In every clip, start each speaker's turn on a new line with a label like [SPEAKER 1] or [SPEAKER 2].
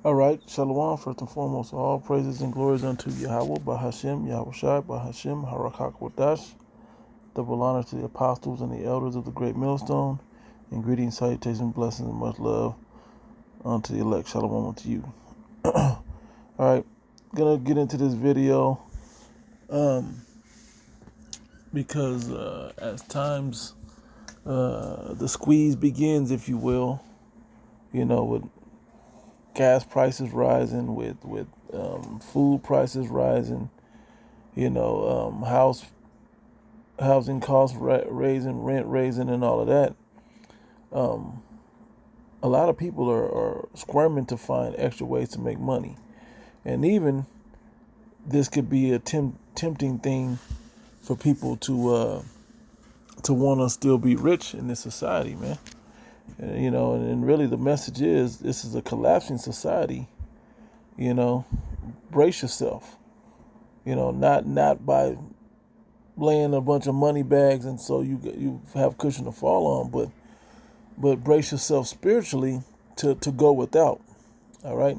[SPEAKER 1] All right, Shalom. First and foremost, all praises and glories unto Yahweh, Bahashem, Yahushai, Bahashem, Harakak Wadash. Double honor to the apostles and the elders of the great millstone. And greetings, salutations, blessings, and much love unto the elect. Shalom unto you. All right, gonna get into this video because as times the squeeze begins, if you will, with gas prices rising, with food prices rising, housing costs raising, rent raising, and all of that. A lot of people are squirming to find extra ways to make money, and even this could be a tempting thing for people to want to still be rich in this society, man. And really the message is this is a collapsing society. Brace yourself. Not by laying a bunch of money bags and so you have cushion to fall on, but brace yourself spiritually to go without. All right.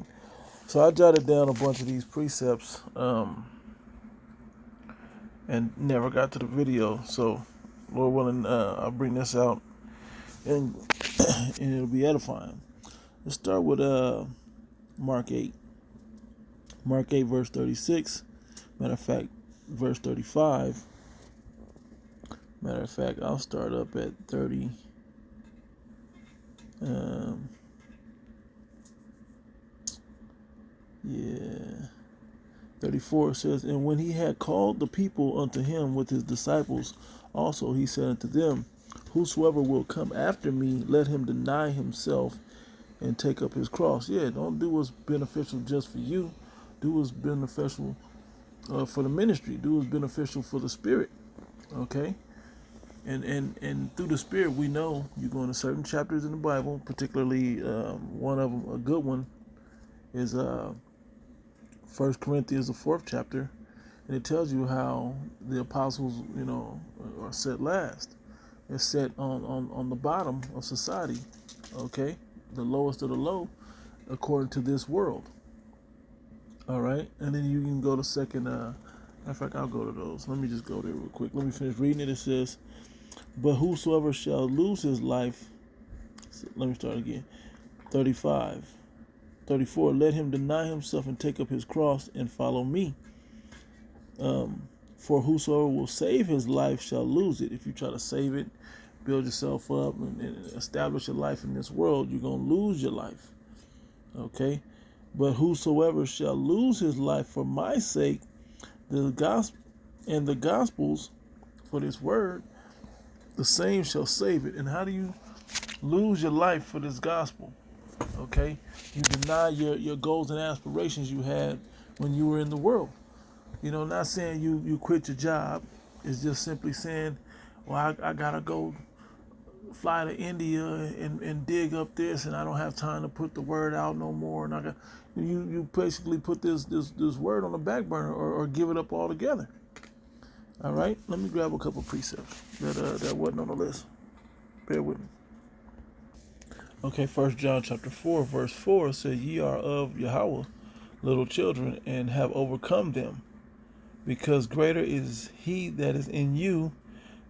[SPEAKER 1] So I jotted down a bunch of these precepts and never got to the video. So Lord willing, I'll bring this out and and it'll be edifying. Let's start with Mark 8. Mark 8 verse 36. Matter of fact, verse 35. Matter of fact, I'll start up at 30. 34 says, and when he had called the people unto him with his disciples, also he said unto them, whosoever will come after me, let him deny himself and take up his cross. Yeah, don't do what's beneficial just for you. Do what's beneficial for the ministry. Do what's beneficial for the spirit. Okay? And through the spirit, we know you go into certain chapters in the Bible, particularly one of them, a good one, is 1 Corinthians, the 4th chapter, and it tells you how the apostles, are set last. They're set on the bottom of society, okay? The lowest of the low, according to this world. All right? And then you can go to second, in fact, I'll go to those. Let me just go there real quick. Let me finish reading it. It says, but whosoever shall lose his life, let me start again, 34, let him deny himself and take up his cross and follow me. For whosoever will save his life shall lose it. If you try to save it, build yourself up and establish your life in this world, you're going to lose your life. Okay? But whosoever shall lose his life for my sake, the gospel and the gospels for this word, the same shall save it. And how do you lose your life for this gospel? Okay? You deny your goals and aspirations you had when you were in the world. Not saying you quit your job. It's just simply saying, well, I gotta go fly to India and dig up this, and I don't have time to put the word out no more. And you basically put this word on the back burner or give it up altogether. All right, let me grab a couple precepts that wasn't on the list. Bear with me. Okay, 1 John chapter 4, verse 4 says, ye are of Yahweh, little children, and have overcome them, because greater is he that is in you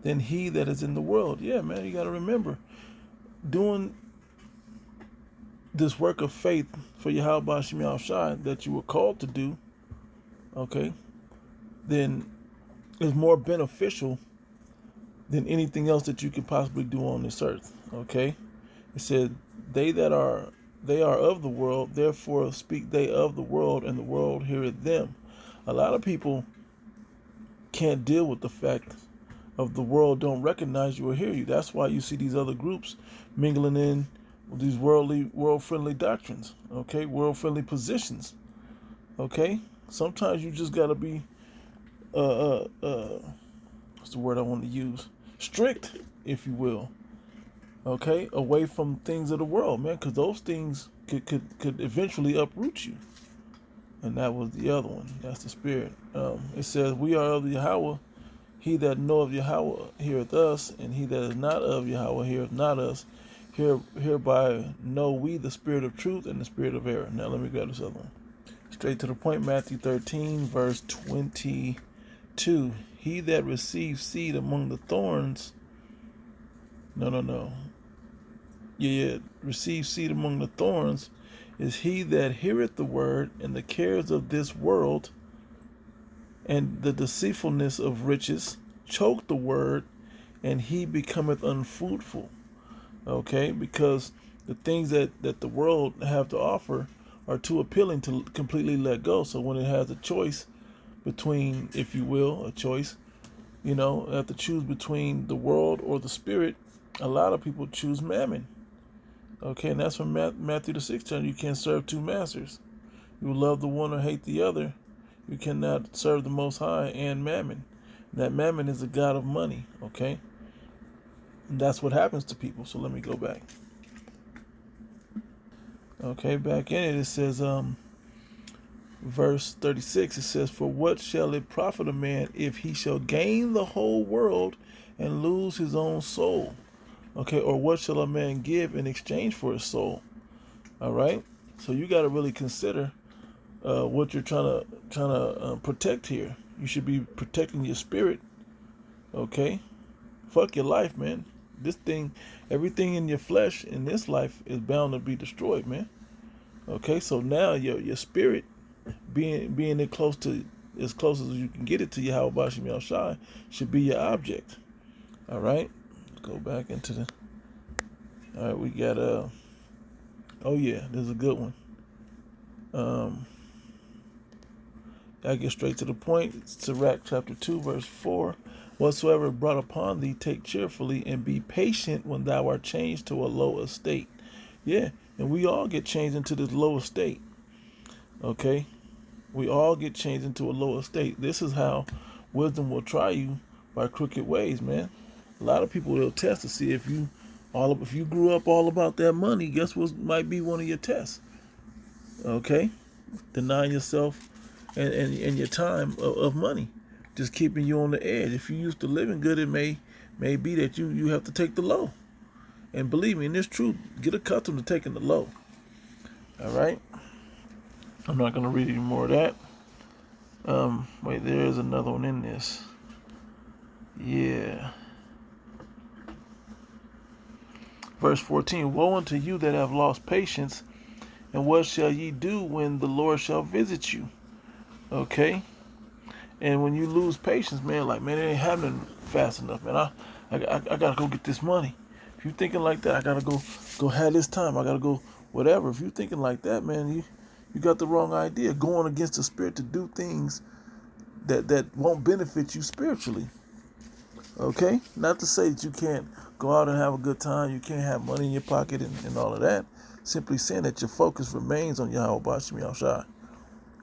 [SPEAKER 1] than he that is in the world. Yeah, man, you got to remember, doing this work of faith for Yahweh B'Shem Yahushai that you were called to do, okay, then is more beneficial than anything else that you could possibly do on this earth. Okay, it said they are of the world, therefore speak they of the world, and the world heareth them. A lot of people can't deal with the fact of the world don't recognize you or hear you. That's why you see these other groups mingling in with these world-friendly doctrines, okay, world-friendly positions, okay. Sometimes you just gotta be what's the word I want to use? Strict, if you will. Okay, away from things of the world, man, because those things could eventually uproot you. And that was the other one. That's the spirit. It says, we are of Yahweh. He that knoweth Yahweh heareth us, and he that is not of Yahweh heareth not us. Hereby know we the spirit of truth and the spirit of error. Now let me grab this other one. Straight to the point, Matthew 13, verse 22. He that receives seed among the thorns, no. Yeah, receives seed among the thorns is he that heareth the word, and the cares of this world and the deceitfulness of riches choke the word, and he becometh unfruitful. Okay, because the things that the world have to offer are too appealing to completely let go. So when it has a choice between, if you will, a choice, have to choose between the world or the spirit, a lot of people choose mammon. Okay, and that's from Matthew the 6th chapter. You can't serve two masters. You will love the one or hate the other. You cannot serve the Most High and mammon. And that mammon is the god of money. Okay, and that's what happens to people. So let me go back. Okay, back in it, it says, verse 36, it says, for what shall it profit a man if he shall gain the whole world and lose his own soul? Okay, or what shall a man give in exchange for his soul? All right, so you got to really consider what you're trying to protect here. You should be protecting your spirit. Okay, fuck your life, man. This thing, everything in your flesh in this life is bound to be destroyed, man. Okay, so now your spirit being it close to as close as you can get it to Yahweh Bashim Yahushai should be your object. All right, let's go back into the. All right, we got oh yeah, this is a good one. I get straight to the point. It's Sirach chapter 2, verse 4. Whatsoever brought upon thee, take cheerfully, and be patient when thou art changed to a low estate. Yeah, and we all get changed into this low estate. Okay? We all get changed into a low estate. This is how wisdom will try you by crooked ways, man. A lot of people will test to see if you grew up all about that money, guess what might be one of your tests. Okay? Denying yourself and your time of money, just keeping you on the edge. If you used to living good, it may be that you have to take the low. And believe me, in this truth, get accustomed to taking the low. All right. I'm not going to read any more of that. Wait, there is another one in this. Yeah. Verse 14. Woe unto you that have lost patience, and what shall ye do when the Lord shall visit you? Okay, and when you lose patience, man, like, man, it ain't happening fast enough, man. I gotta go get this money. If you thinking like that, I gotta go have this time. I gotta go whatever. If you thinking like that, man, you got the wrong idea. Going against the spirit to do things that won't benefit you spiritually. Okay, not to say that you can't go out and have a good time. You can't have money in your pocket and all of that. Simply saying that your focus remains on Yahweh Bashim Yahushai.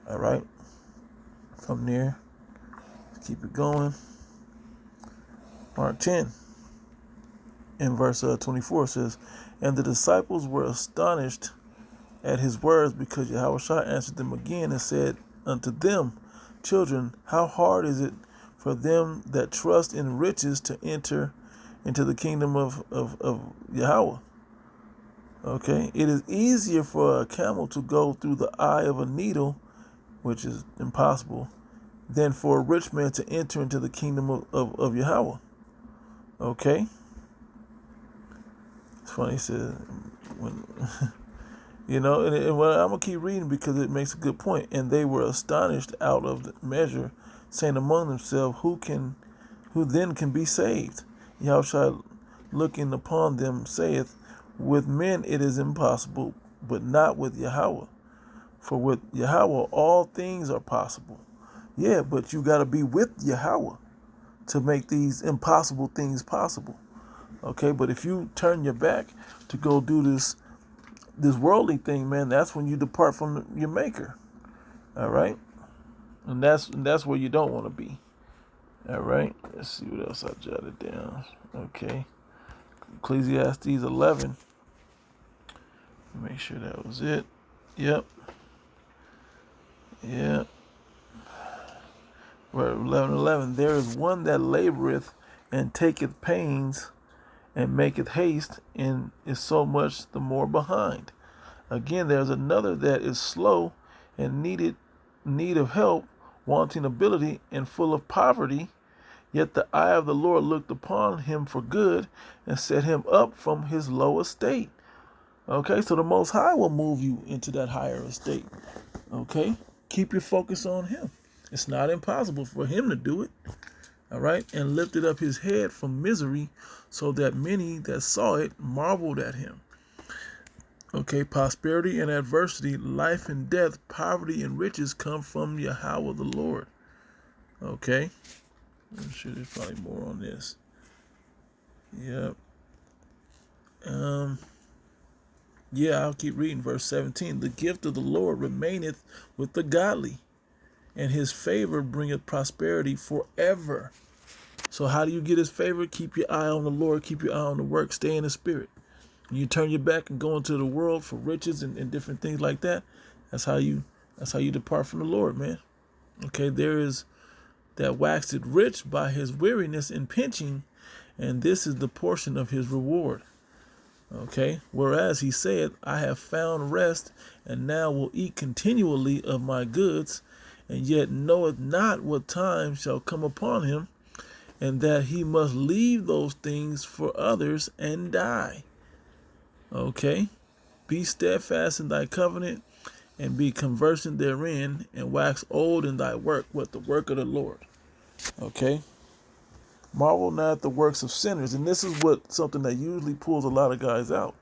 [SPEAKER 1] All right. From there, keep it going. Mark 10 in verse 24 says, and the disciples were astonished at his words, because Yahushua answered them again and said unto them, children, how hard is it for them that trust in riches to enter into the kingdom of Yahweh? Okay, it is easier for a camel to go through the eye of a needle, which is impossible, than for a rich man to enter into the kingdom of Yahweh. Okay? It's funny, he said, when, and I'm going to keep reading because it makes a good point. And they were astonished out of the measure, saying among themselves, who then can be saved? Yahushua looking upon them saith, with men it is impossible, but not with Yahweh. For with Yahweh all things are possible. Yeah, but you got to be with Yahweh to make these impossible things possible. Okay, but if you turn your back to go do this worldly thing, man, that's when you depart from your maker. All right? And that's where you don't want to be. All right? Let's see what else I jotted down. Okay. Ecclesiastes 11. Make sure that was it. Yep. Yeah. Where 11:11, there is one that laboreth and taketh pains, and maketh haste, and is so much the more behind. Again, there's another that is slow and need of help, wanting ability, and full of poverty. Yet the eye of the Lord looked upon him for good, and set him up from his low estate. Okay, so the Most High will move you into that higher estate. Okay, keep your focus on him. It's not impossible for him to do it. All right, and lifted up his head from misery, so that many that saw it marveled at him. Okay, prosperity and adversity, life and death, poverty and riches come from Yahweh the Lord. Okay, I'm sure there's probably more on this. Yep. Yeah, I'll keep reading verse 17. The gift of the Lord remaineth with the godly, and his favor bringeth prosperity forever. So how do you get his favor? Keep your eye on the Lord, keep your eye on the work, stay in the spirit. When you turn your back and go into the world for riches and different things like that, that's how you depart from the Lord, man. Okay, there is that waxed rich by his weariness and pinching, and this is the portion of his reward. Okay, whereas he said, I have found rest, and now will eat continually of my goods, and yet knoweth not what time shall come upon him, and that he must leave those things for others and die. Okay, be steadfast in thy covenant, and be conversant therein, and wax old in thy work, with the work of the Lord. Okay, marvel not at the works of sinners. And this is something that usually pulls a lot of guys out.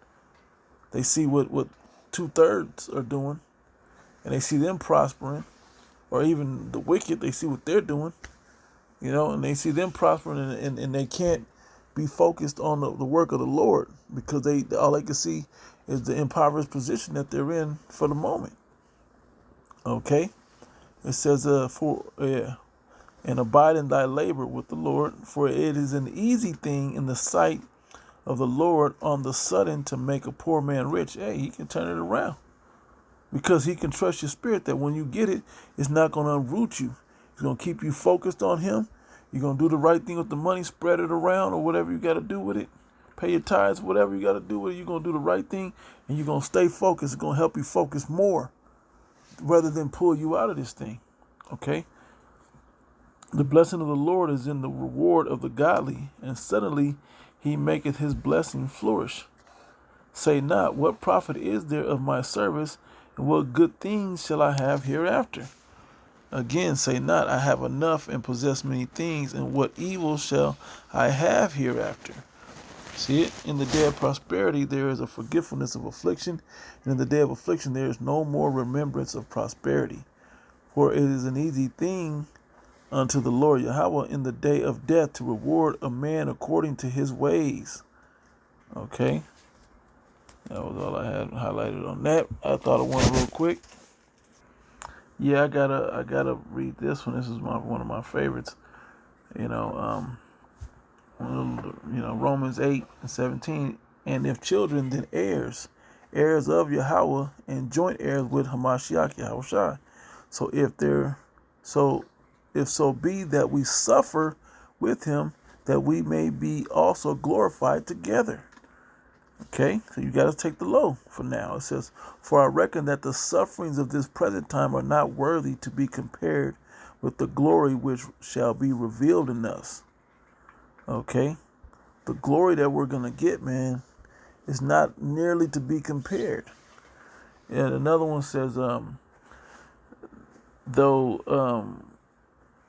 [SPEAKER 1] They see what 2/3 are doing, and they see them prospering, or even the wicked, they see what they're doing, and they see them prospering, and they can't be focused on the work of the Lord, because all they can see is the impoverished position that they're in for the moment. Okay, it says and abide in thy labor with the Lord, for it is an easy thing in the sight of the Lord on the sudden to make a poor man rich. Hey, he can turn it around, because he can trust your spirit that when you get it, it's not going to uproot you. It's going to keep you focused on him. You're going to do the right thing with the money, spread it around, or whatever you got to do with it. Pay your tithes, whatever you got to do with it. You're going to do the right thing, and you're going to stay focused. It's going to help you focus more rather than pull you out of this thing. Okay? The blessing of the Lord is in the reward of the godly, and suddenly he maketh his blessing flourish. Say not, what profit is there of my service, and what good things shall I have hereafter? Again, say not, I have enough and possess many things, and what evil shall I have hereafter? See it? In the day of prosperity there is a forgetfulness of affliction, and in the day of affliction there is no more remembrance of prosperity. For it is an easy thing unto the Lord Yahweh in the day of death to reward a man according to his ways. Okay, that was all I had highlighted on that. I thought of one real quick. Yeah, I gotta read this one. This is one of my favorites. Romans 8:17. And if children, then heirs, heirs of Yahweh, and joint heirs with Hamashiach Yahushua. If so be that we suffer with him, that we may be also glorified together. Okay, so you got to take the low for now. It says, for I reckon that the sufferings of this present time are not worthy to be compared with the glory which shall be revealed in us. Okay, the glory that we're going to get, man, is not nearly to be compared. And another one says, though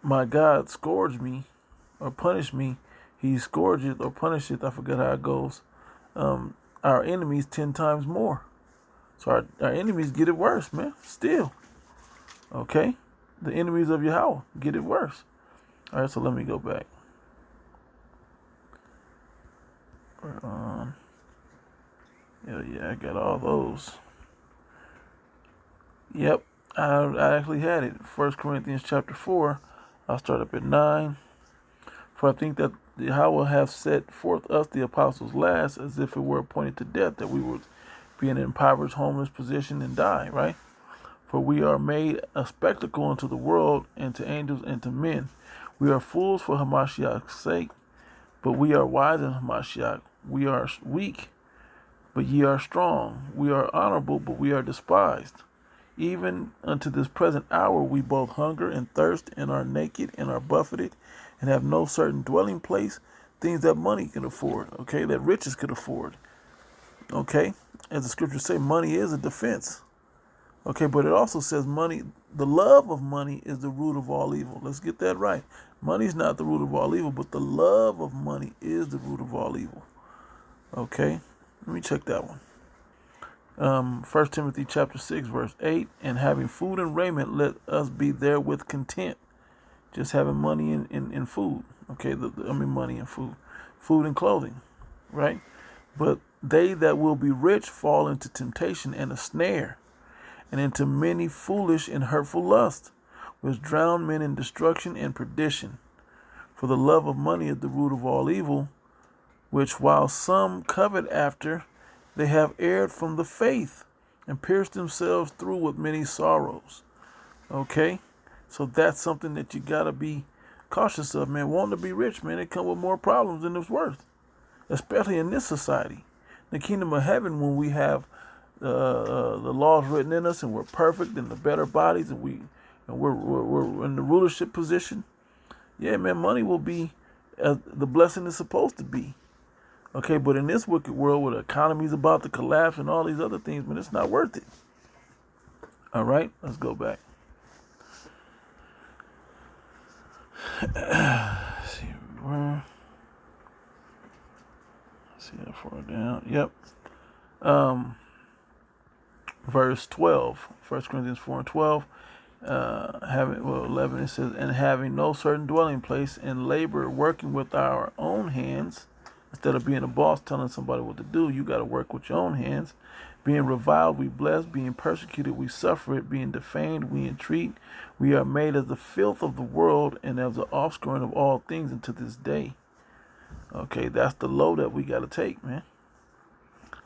[SPEAKER 1] my God scourge me or punish me, he scourgeth or punisheth, I forget how it goes, our enemies 10 times more. So our enemies get it worse, man, still. Okay? The enemies of Yahweh get it worse. All right, so let me go back. Yeah, I got all those. Yep, I actually had it. 1 Corinthians chapter 4. I'll start up at 9. For I think that Yahweh hath set forth us, the apostles, last, as if it were appointed to death, that we would be in an impoverished, homeless position and die, right? For we are made a spectacle unto the world, and to angels, and to men. We are fools for Hamashiach's sake, but we are wise in Hamashiach. We are weak, but ye are strong. We are honorable, but we are despised. Even unto this present hour we both hunger and thirst, and are naked, and are buffeted, and have no certain dwelling place, things that money can afford, okay, that riches could afford, okay? As the scriptures say, money is a defense, okay, but it also says money, the love of money is the root of all evil. Let's get that right. Money is not the root of all evil, but the love of money is the root of all evil, okay? Let me check that one. 1 Timothy chapter 6, verse 8, and having food and raiment, let us be therewith content. Just having money and food. Okay, money and food. Food and clothing, right? But they that will be rich fall into temptation and a snare, and into many foolish and hurtful lusts, which drown men in destruction and perdition. For the love of money is the root of all evil, which while some covet after, they have erred from the faith and pierced themselves through with many sorrows. Okay? So that's something that you got to be cautious of, man. Wanting to be rich, man, it come with more problems than it's worth, especially in this society. The kingdom of heaven, when we have the laws written in us and we're perfect and the better bodies and we're in the rulership position, yeah, man, money will be as the blessing is supposed to be. Okay, but in this wicked world where the economy's about to collapse and all these other things, man, it's not worth it. All right, let's go back. Let's see where. Let's see how far down. Yep. Verse 12, 1 Corinthians 4 and 12. 11, it says, and having no certain dwelling place, and labor working with our own hands. Instead of being a boss telling somebody what to do, you got to work with your own hands. Being reviled, we bless. Being persecuted, we suffer it. Being defamed, we entreat. We are made as the filth of the world and as the offspring of all things unto this day. Okay, that's the load that we got to take, man.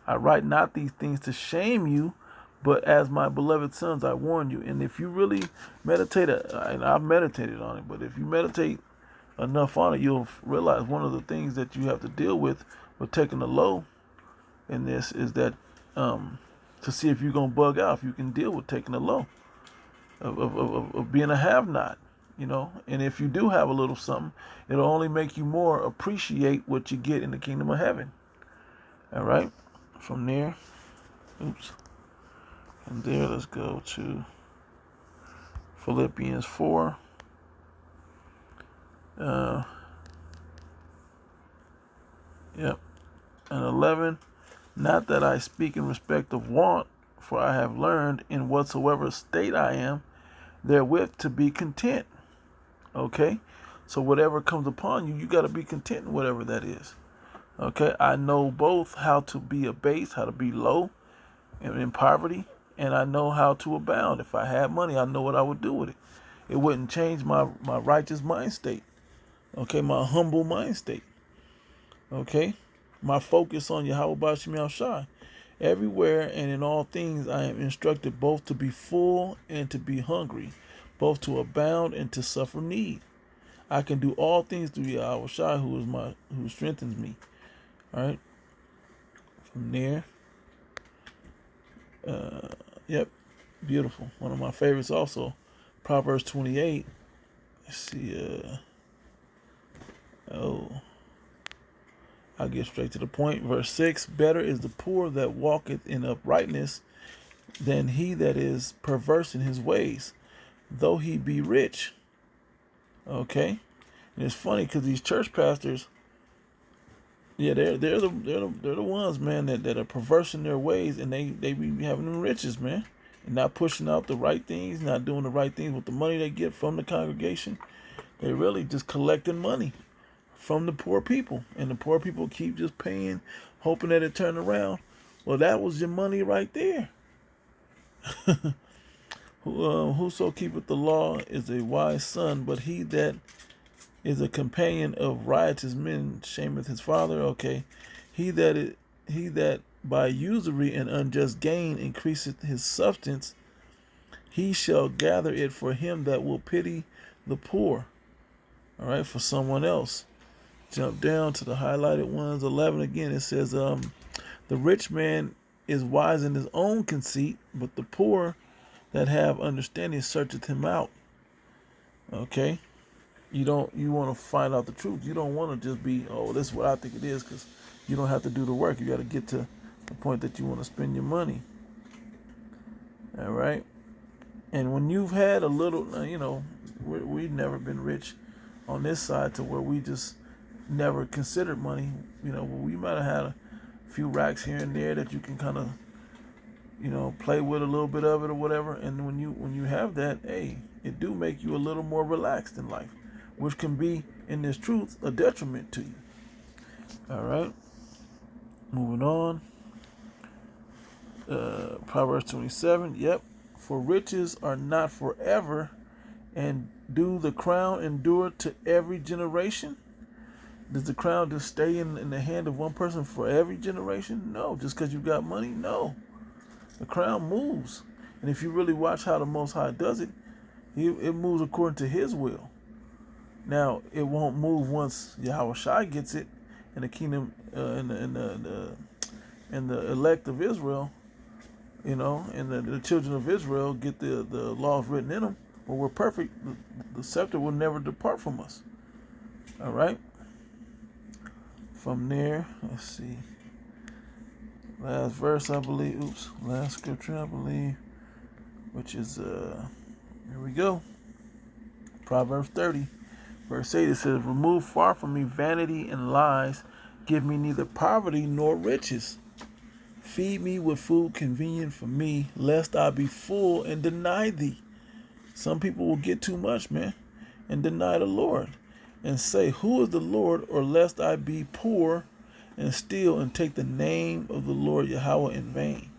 [SPEAKER 1] I write not these things to shame you, but as my beloved sons, I warn you. And if you really meditate, and I've meditated on it, but if you meditate enough on it, you'll realize one of the things that you have to deal with taking the low in this is that to see if you're going to bug out, if you can deal with taking the low of being a have-not, you know. And if you do have a little something, it'll only make you more appreciate what you get in the kingdom of heaven. All right, from there, from there, let's go to Philippians 4. Yep. And 11, not that I speak in respect of want, for I have learned in whatsoever state I am, therewith to be content. Okay? So whatever comes upon you, you got to be content in whatever that is. Okay? I know both how to be abased, how to be low and in poverty, and I know how to abound. If I had money, I know what I would do with it. It wouldn't change my righteous mind state. Okay? My humble mind state. Okay, my focus on Yahweh Bashim Yahushai. Everywhere and in all things I am instructed both to be full and to be hungry, both to abound and to suffer need. I can do all things through Yahushai who strengthens me. All right. From there, yep, beautiful. One of my favorites also, Proverbs 28. Let's see. I'll get straight to the point. Verse 6, better is the poor that walketh in uprightness than he that is perverse in his ways, though he be rich. Okay? And it's funny because these church pastors, yeah, they're the ones, man, that are perverse in their ways, and they be having them riches, man, and not pushing out the right things, not doing the right things with the money they get from the congregation. They're really just collecting money from the poor people, and the poor people keep just paying, hoping that it turn around. Well, that was your money right there. Whoso keepeth the law is a wise son, but he that is a companion of riotous men shameth his father. Okay, he that by usury and unjust gain increaseth his substance, he shall gather it for him that will pity the poor. All right, for someone else. Jump down to the highlighted ones. 11 again. It says, the rich man is wise in his own conceit, but the poor that have understanding searcheth him out. Okay. You want to find out the truth. You don't want to just be, oh, this is what I think it is, because you don't have to do the work. You got to get to the point that you want to spend your money. All right. And when you've had a little, we've never been rich on this side to where we just never considered money. We might have had a few racks here and there that you can kind of, play with a little bit of it or whatever. And when you have that, hey, it do make you a little more relaxed in life, which can be, in this truth, a detriment to you. All right. Moving on. Proverbs 27. Yep. For riches are not forever, and do the crown endure to every generation? Does the crown just stay in the hand of one person for every generation? No. Just because you got money? No. The crown moves. And if you really watch how the Most High does it, it moves according to His will. Now, it won't move once Yahweh Shai gets it, and the kingdom, and the elect of Israel, and the children of Israel get the laws written in them. Well, we're perfect. The scepter will never depart from us. All right. From there, let's see. Last verse, I believe. Last scripture, I believe, which is here we go. Proverbs 30, verse 8. It says, "Remove far from me vanity and lies. Give me neither poverty nor riches. Feed me with food convenient for me, lest I be full and deny thee." Some people will get too much, man, and deny the Lord and say, "Who is the Lord?" Or lest I be poor and steal and take the name of the Lord Yahweh in vain.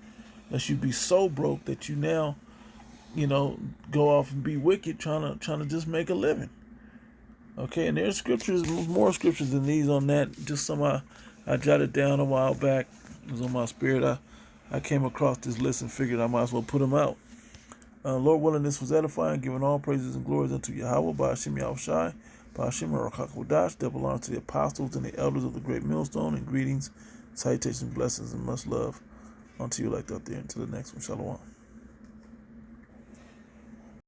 [SPEAKER 1] Lest you be so broke that you now, go off and be wicked, trying to just make a living. Okay, and there's scriptures, more scriptures than these on that. Just some I jotted down a while back. It was on my spirit. I came across this list and figured I might as well put them out. Lord willing, this was edifying, giving all praises and glories unto Yahweh, by Hashem Yahushai, by Hashem Rakakodash, that belongs to the apostles and the elders of the great millstone, and greetings, salutations, blessings, and much love unto you like that there. Until the next one, Shalom.